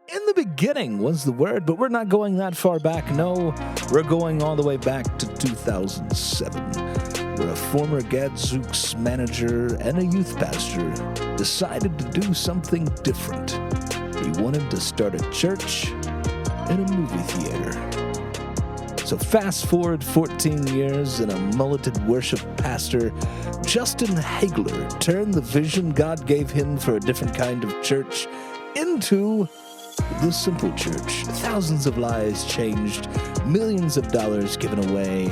In the beginning was the Word, but we're not going that far back. No, we're going all the way back to 2007, where a former Gadzooks manager and a youth pastor decided to do something different. He wanted to start a church and a movie theater. So fast forward 14 years, and a mulleted worship pastor, Justin Hagler, turned the vision God gave him for a different kind of church into the simple church. Thousands of lives changed, millions of dollars given away.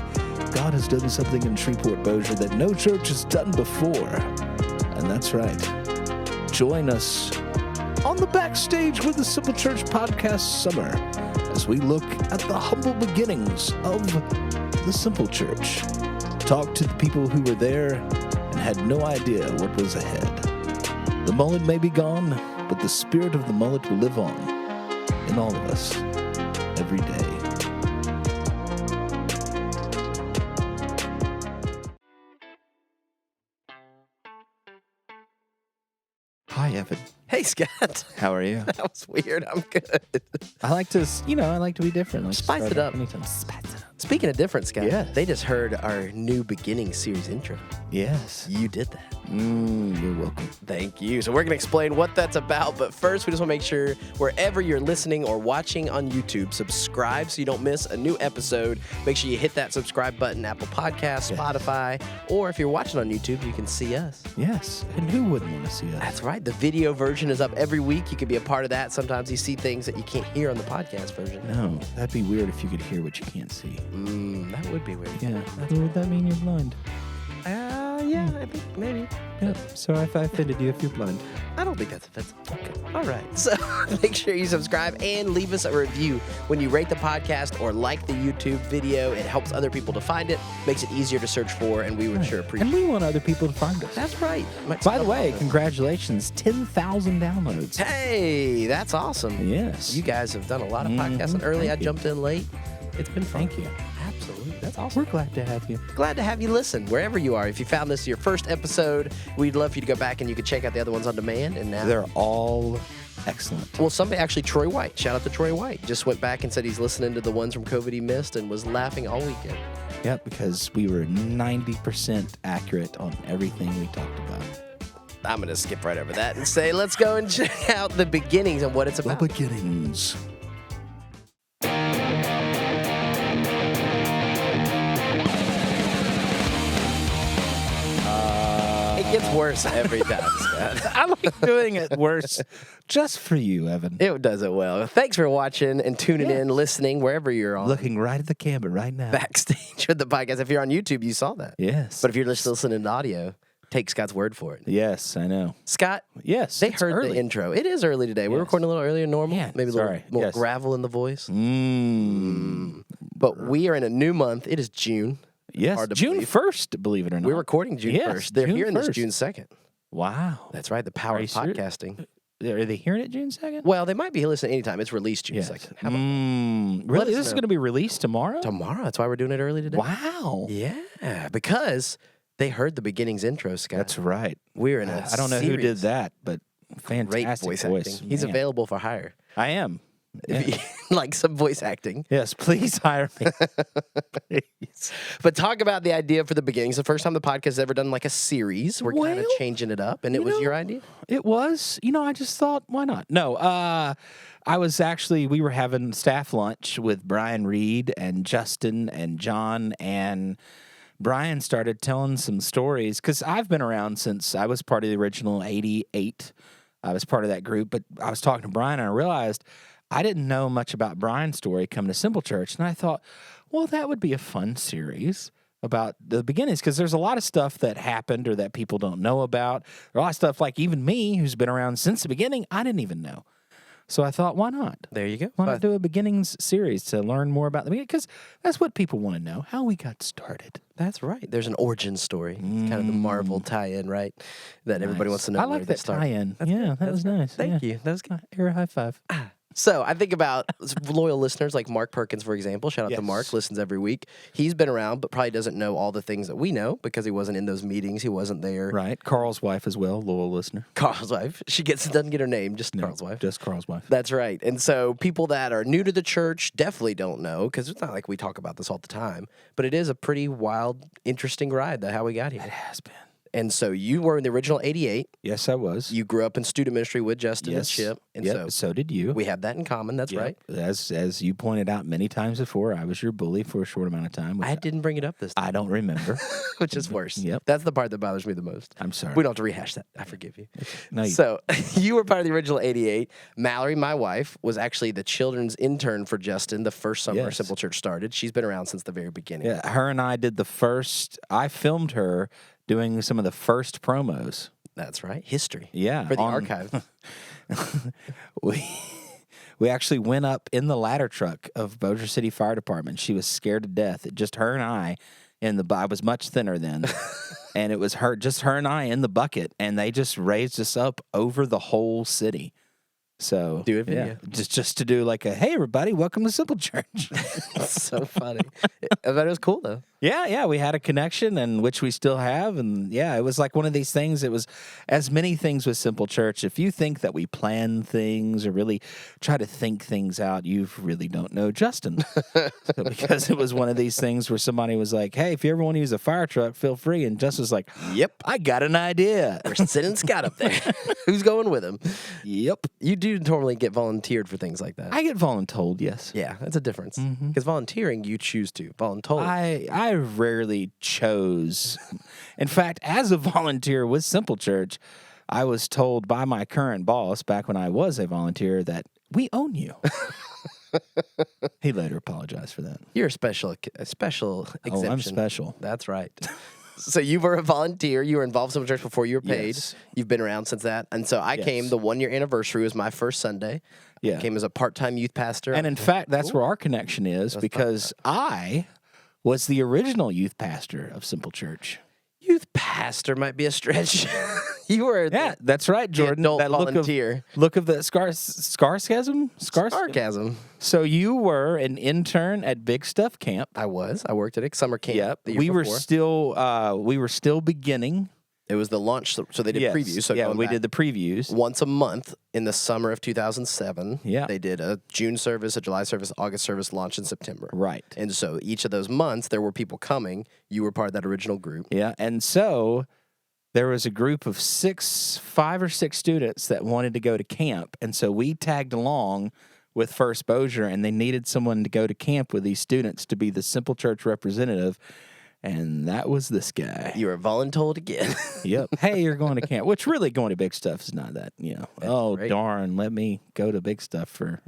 God has done something in Shreveport Bossier that no church has done before. And that's right. Join us on the Backstage with the Simple Church podcast summer as we look at the humble beginnings of the simple church. Talk to the people who were there and had no idea what was ahead. The mullet may be gone, but the spirit of the mullet will live on in all of us every day. Hi, Evan. Hey, Scott. How are you? That was weird. I'm good. I like to be different. Like Spice it up. Anytime. Spice it up. Speaking of different, Scott, Yeah. they just heard our new beginning series intro. Yes. You did that. You're welcome. Thank you. So we're going to explain what that's about. But first, we just want to make sure wherever you're listening or watching on YouTube, subscribe so you don't miss a new episode. Make sure you hit that subscribe button, Apple Podcasts, Spotify, or if you're watching on YouTube, you can see us. Yes. And who wouldn't want to see us? That's right. The video version is up every week. You can be a part of that. Sometimes you see things that you can't hear on the podcast version. No, that'd be weird if you could hear what you can't see. That would be weird. Yeah. Would that mean you're blind? Yeah, I think maybe. Yeah. Sorry if I offended you if you're blind. I don't think that's offensive. Okay. All right. So make sure you subscribe and leave us a review. When you rate the podcast or like the YouTube video, it helps other people to find it, makes it easier to search for, and we would sure appreciate it. And we want other people to find us. That's right. By the way, congratulations, 10,000 downloads. Hey, that's awesome. Yes. You guys have done a lot of podcasting early. I jumped in late. It's been fun. Thank you. Absolutely. That's awesome. We're glad to have you. Glad to have you listen wherever you are. If you found this your first episode, we'd love for you to go back and you can check out the other ones on demand. And now they're all excellent. Well, somebody actually, Troy White, shout out to Troy White, just went back and said he's listening to the ones from COVID he missed and was laughing all weekend. Yeah, because we were 90% accurate on everything we talked about. I'm going to skip right over that and say, let's go and check out the beginnings and what it's about. The beginnings. It gets worse every time, Scott. I like doing it worse just for you, Evan. It does it well. Thanks for watching and tuning in, listening, wherever you're on. Looking right at the camera right now. Backstage with the podcast. If you're on YouTube, you saw that. Yes. But if you're just listening to audio, take Scott's word for it. Yes, I know. Scott, yes, they heard the intro. It is early today. We're recording a little earlier than normal. Yeah, maybe a little more gravel in the voice. But we are in a new month. It is June. Yes, June 1st, believe it or not. We're recording June 1st. They're hearing this June 2nd. Wow. That's right, the power of podcasting. Are they hearing it June 2nd? Well, they might be listening anytime. It's released June 2nd. How about really? This is going to be released tomorrow? Tomorrow. That's why we're doing it early today. Wow. Yeah, because they heard the beginnings intro, Scott. That's right. We're in a I don't know who did that, but fantastic voice voice. acting. He's available for hire. I am. If you like some voice acting. Yes, please hire me. Please. But talk about the idea for the beginnings. The first time the podcast has ever done like a series. We're kind of changing it up, and it was your idea? It was. I just thought, why not? No, we were having staff lunch with Brian Reed and Justin and John, and Brian started telling some stories, because I've been around since I was part of the original 88. I was part of that group, but I was talking to Brian, and I realized I didn't know much about Brian's story coming to Simple Church, and I thought, well, that would be a fun series about the beginnings, because there's a lot of stuff that happened or that people don't know about. There's a lot of stuff like even me, who's been around since the beginning, I didn't even know. So I thought, why not? There you go. Why not do a beginnings series to learn more about the beginning? Because that's what people want to know, how we got started. That's right. There's an origin story. It's kind of the Marvel tie-in, right? That everybody wants to know. I like that tie-in. Yeah, that was nice. Thank you. That was good. Air high five. So I think about loyal listeners like Mark Perkins, for example. Shout out to Yes. Mark, listens every week. He's been around, but probably doesn't know all the things that we know because he wasn't in those meetings. He wasn't there. Right. Carl's wife as well, loyal listener. Carl's wife. She doesn't get her name, just Carl's wife. Just Carl's wife. That's right. And so people that are new to the church definitely don't know because it's not like we talk about this all the time, but it is a pretty wild, interesting ride that how we got here. It has been. And so you were in the original 88. Yes, I was. You grew up in student ministry with Justin and Yes. Chip. And Yep, so did you. we have that in common. That's Yep. right. As you pointed out many times before, I was your bully for a short amount of time. Which I didn't bring it up this time, I don't remember. which is worse. Yep. That's the part that bothers me the most. I'm sorry. We don't have to rehash that. I forgive you. No, you- So you were part of the original 88. Mallory, my wife, was actually the children's intern for Justin the first summer Yes. Simple Church started. She's been around since the very beginning. Yeah, her and I did I filmed her doing some of the first promos. That's right. History. Yeah. For the archive. We actually went up in the ladder truck of Bossier City Fire Department. She was scared to death. Just her and I I was much thinner then. And it was her and I in the bucket, and they just raised us up over the whole city. So Do a video. just to do like a, hey everybody, welcome to Simple Church. That's so funny. I thought it was cool though. Yeah, we had a connection, and which we still have, and yeah, it was like one of these things. It was, as many things with Simple Church, if you think that we plan things or really try to think things out, you really don't know Justin. So, because it was one of these things where somebody was like, hey, if you ever want to use a fire truck, feel free, and Justin was like, Yep. I got an idea. We're sending Scott up there. Who's going with him? Yep. You do normally get volunteered for things like that. I get voluntold, yes. Yeah, that's a difference. Because volunteering, you choose to. Voluntold. I rarely chose. In fact, as a volunteer with Simple Church, I was told by my current boss back when I was a volunteer that we own you. He later apologized for that. You're a special exemption. Oh, I'm special. That's right. So you were a volunteer. You were involved in Simple Church before you were paid. Yes. You've been around since that. And so I came, the 1 year anniversary was my first Sunday. Yeah. I came as a part-time youth pastor. And in fact, that's where our connection is, because I was the original youth pastor of Simple Church. Youth pastor might be a stretch. You were Yeah, that's right, Jordan. adult That volunteer. look of the scarscasm? Sarcasm. So you were an intern at Big Stuff Camp. I was. I worked at a summer camp. Yep. The year We before. were still beginning. It was the launch, so they did Yes. previews. So yeah, going we back did the previews. once a month in the summer of 2007. Yeah. They did a June service, a July service, August service, launch in September. Right. And so each of those months, there were people coming. You were part of that original group. Yeah. And so there was a group of 5 or 6 students that wanted to go to camp. And so we tagged along with First Bossier, and they needed someone to go to camp with these students to be the Simple Church representative. And that was this guy. You were voluntold again. Yep. Hey, you're going to camp, which really going to Big Stuff is not that, oh, great. darn, let me go to Big Stuff for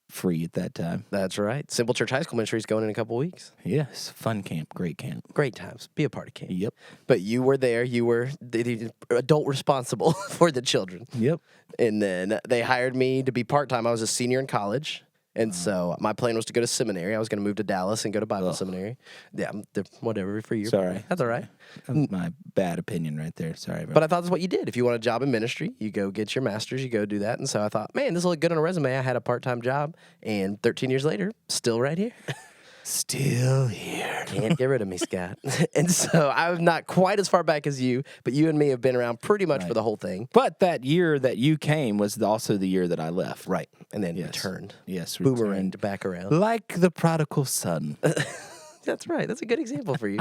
free at that time. That's right. Simple Church High School Ministry is going in a couple weeks. Yes. Fun camp. Great camp. Great times. Be a part of camp. Yep. But you were there. You were the adult responsible for the children. Yep. And then they hired me to be part-time. I was a senior in college. And so my plan was to go to seminary. I was going to move to Dallas and go to Bible seminary. Yeah, whatever for you. Sorry. That's all right. That's my bad opinion right there. Sorry, bro. But I thought that's what you did. If you want a job in ministry, you go get your master's, you go do that. And so I thought, man, this will look good on a resume. I had a part-time job, and 13 years later, still right here. Still here. Can't get rid of me, Scott. And so I'm not quite as far back as you, but you and me have been around pretty much for the whole thing. But that year that you came was also the year that I left. Right. And then returned. Yes. Boomeranged back around. Like the prodigal son. That's right. That's a good example for you.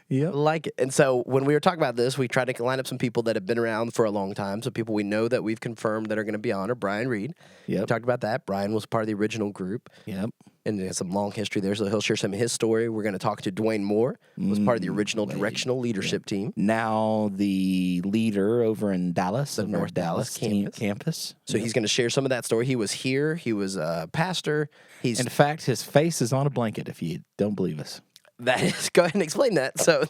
Yep. Like it. And so when we were talking about this, we tried to line up some people that have been around for a long time. So people we know that we've confirmed that are going to be on are Brian Reed. Yep. We talked about that. Brian was part of the original group. Yep. And he has some long history there, so he'll share some of his story. We're going to talk to Dwayne Moore, who was part of the original directional leadership team. Now the leader over in Dallas, the North Dallas campus. So he's going to share some of that story. He was here. He was a pastor. In fact, his face is on a blanket, if you don't believe us. That is, go ahead and explain that. So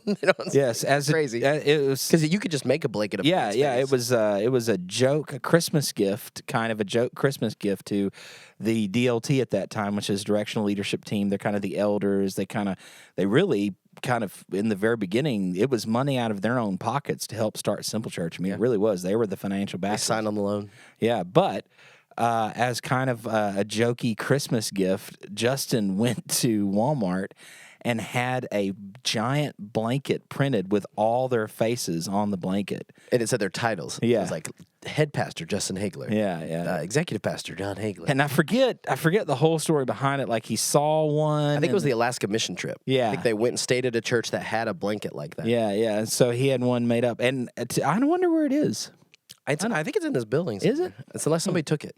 yes, as crazy. It was because you could just make a blanket of yeah. face. It was a joke, a Christmas gift, kind of a joke Christmas gift to the DLT at that time, which is directional leadership team. They're kind of the elders. They really kind of in the very beginning, it was money out of their own pockets to help start Simple Church. I mean, it really was. They were the financial They backers. signed on the loan. Yeah, but as kind of a jokey Christmas gift, Justin went to Walmart and had a giant blanket printed with all their faces on the blanket. And it said their titles. Yeah. It was like head pastor Justin Hagler. Yeah. Executive pastor John Hagler. And I forget the whole story behind it. Like he saw one. I think it was the Alaska mission trip. Yeah. I think they went and stayed at a church that had a blanket like that. Yeah. And so he had one made up. And I wonder where it is. I think it's in this building. Is it? It's unless somebody took it.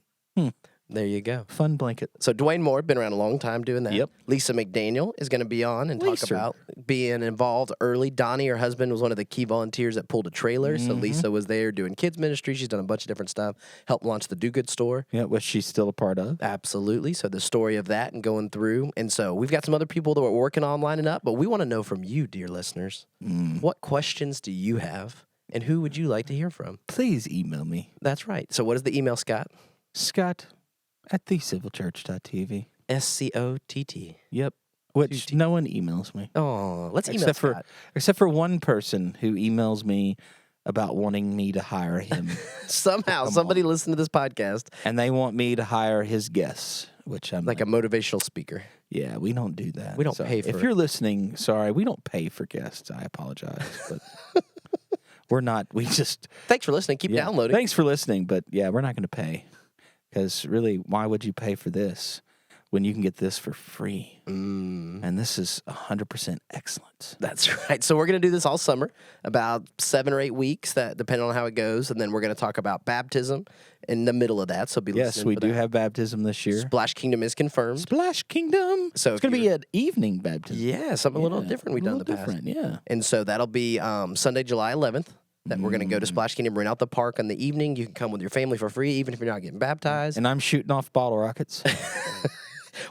There you go. Fun blanket. So Dwayne Moore, been around a long time doing that. Yep. Lisa McDaniel is going to be on and talk about being involved early. Donnie, her husband, was one of the key volunteers that pulled a trailer. So Lisa was there doing kids ministry. She's done a bunch of different stuff. Helped launch the Do Good store. Yeah, which she's still a part of. Absolutely. So the story of that and going through. And so we've got some other people that we're working on lining up, but we want to know from you, dear listeners, what questions do you have and who would you like to hear from? Please email me. That's right. So what is the email, Scott? Scott@thecivilchurch.tv. SCOTT. Yep. Which no one emails me. Oh, let's email Scott. Except for one person who emails me about wanting me to hire him. Somehow, somebody listened to this podcast. And they want me to hire his guests, which I'm like a motivational speaker. Yeah, we don't do that. We don't pay for it. If you're listening, sorry, we don't pay for guests. I apologize. But we're not, we just. Thanks for listening. Keep downloading. Thanks for listening. But yeah, we're not going to pay. Because really, why would you pay for this when you can get this for free? And this is 100% excellent. That's right. So we're going to do this all summer, about 7 or 8 weeks, that depending on how it goes. And then we're going to talk about baptism in the middle of that. So be listening. Yes, we do have baptism this year. Splash Kingdom is confirmed. Splash Kingdom. So it's going to be an evening baptism. Yeah, something a little different we've done in the past. Yeah. And so that'll be Sunday, July 11th. That we're going to go to Splash Kingdom, rent out the park in the evening. You can come with your family for free, even if you're not getting baptized. And I'm shooting off bottle rockets.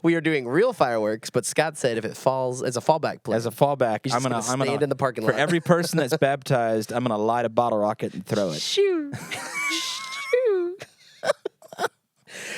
We are doing real fireworks, but Scott said if it falls, as a fallback plan. As a fallback, I'm gonna stand in the parking lot. For every person that's baptized, I'm gonna light a bottle rocket and throw it. Shoo. Shoo.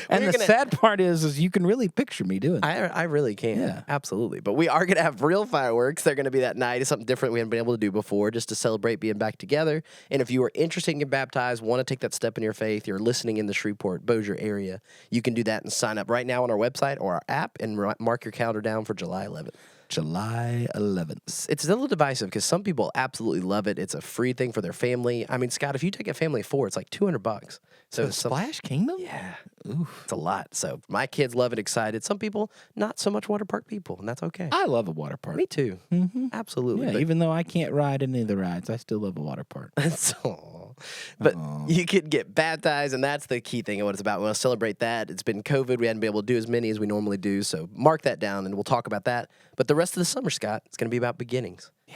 And the sad part is you can really picture me doing that. I really can. Yeah. Absolutely. But we are going to have real fireworks. They're going to be that night. It's something different we haven't been able to do before, just to celebrate being back together. And if you are interested in getting baptized, want to take that step in your faith, you're listening in the Shreveport, Bossier area, you can do that and sign up right now on our website or our app and mark your calendar down for July 11th. July 11th. It's a little divisive because some people absolutely love it. It's a free thing for their family. I mean, Scott, if you take a family of 4, it's like $200. So Splash Kingdom? Yeah. Oof. It's a lot. So my kids love it, excited. Some people, not so much water park people, and that's okay. I love a water park. Me too. Mm-hmm. Absolutely. Yeah, but even though I can't ride any of the rides, I still love a water park. But you could get baptized, and that's the key thing of what it's about. We want to celebrate that. It's been COVID. We hadn't been able to do as many as we normally do. So mark that down, and we'll talk about that. But the rest of the summer, Scott, it's going to be about beginnings. Yay.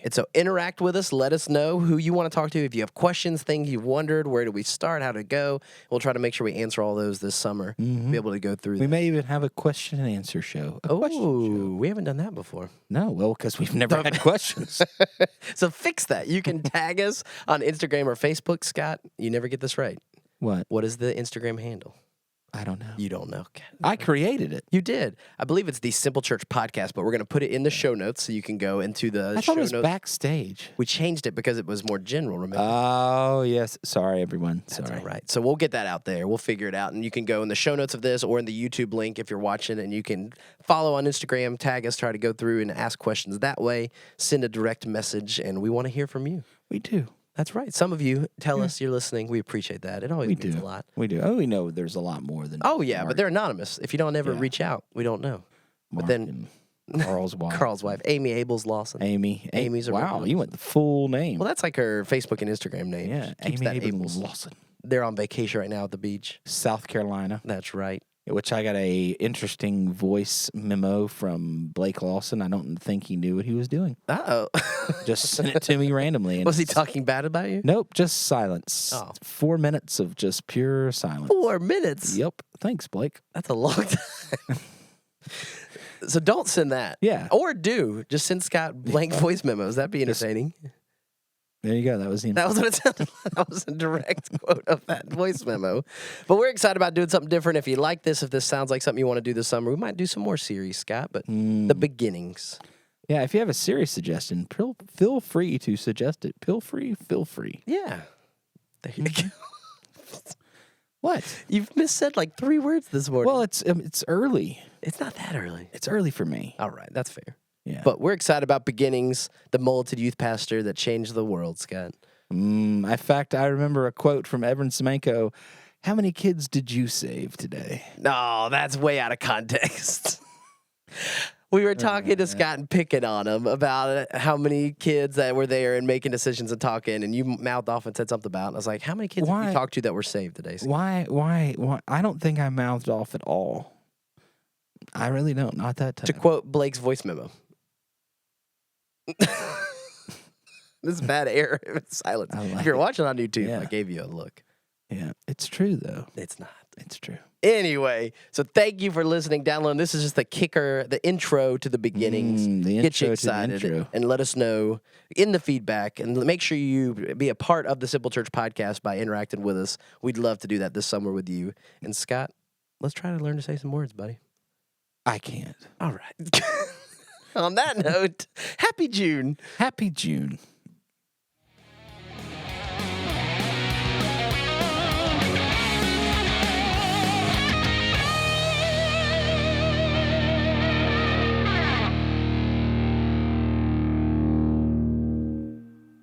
And so interact with us. Let us know who you want to talk to. If you have questions, things you've wondered, where do we start, how to go, we'll try to make sure we answer all those this summer. Be able to go through We may even have a question and answer show. We haven't done that before. No, well, because we've never had questions. So fix that. You can tag us on Instagram or Facebook. Scott, you never get this right. What? What is the Instagram handle? I don't know. You don't know. I created it. You did. I believe it's the Simple Church Podcast, but we're going to put it in the show notes so you can go into the I show thought it was notes. Backstage. We changed it because it was more general, remember? Oh, yes. Sorry, everyone. That's Sorry. all right. So we'll get that out there. We'll figure it out. And you can go in the show notes of this or in the YouTube link if you're watching, and you can follow on Instagram, tag us, try to go through and ask questions that way. Send a direct message, and we want to hear from you. We do. That's right. Some of you tell us you're listening. We appreciate that. It always means a lot. We do. Oh, we know there's a lot more than. Oh, yeah, but they're anonymous. If you don't ever reach out, we don't know. Mark But then Carl's wife. Carl's wife, Amy Abels Lawson. Amy's a wow, real you went the full name. Well, that's like her Facebook and Instagram name. Yeah, She keeps Amy that Abels. Lawson, They're on vacation right now at the beach. South Carolina. That's right. Which I got a interesting voice memo from Blake Lawson. I don't think he knew what he was doing. Uh-oh. Just sent it to me randomly. And Was he talking bad about you? Nope, just silence. Oh. 4 minutes of just pure silence. 4 minutes? Yep. Thanks, Blake. That's a long time. So don't send that. Yeah. Or do. Just send Scott blank voice memos. That'd be entertaining. There you go. That was the That was what it sounded like. That was a direct quote of that voice memo. But we're excited about doing something different. If you like this, if this sounds like something you want to do this summer, we might do some more series, Scott. But the beginnings. Yeah, if you have a serious suggestion, feel free to suggest it. Feel free. Yeah. There you go. What? You've missaid like 3 words this morning. Well, it's early. It's not that early. It's early for me. All right, that's fair. Yeah. But we're excited about Beginnings, the mulleted youth pastor that changed the world, Scott. In fact, I remember a quote from Evan Semenko. How many kids did you save today? No, that's way out of context. We were talking to Scott and picking on him about how many kids that were there and making decisions and talking, and you mouthed off and said something about it. And I was like, how many kids have you talked to that were saved today, Scott? Why? I don't think I mouthed off at all. I really don't. Not that time. To quote Blake's voice memo. This is bad air. Silence. If you're watching on YouTube, I gave you a look. Yeah, it's true, though. It's not. It's true. Anyway, so thank you for listening, downloading. This is just the kicker, the intro to the Beginnings. Get you excited and let us know in the feedback. And make sure you be a part of the Simple Church podcast by interacting with us. We'd love to do that this summer with you. And Scott, let's try to learn to say some words, buddy. I can't. All right. On that note, happy June. Happy June.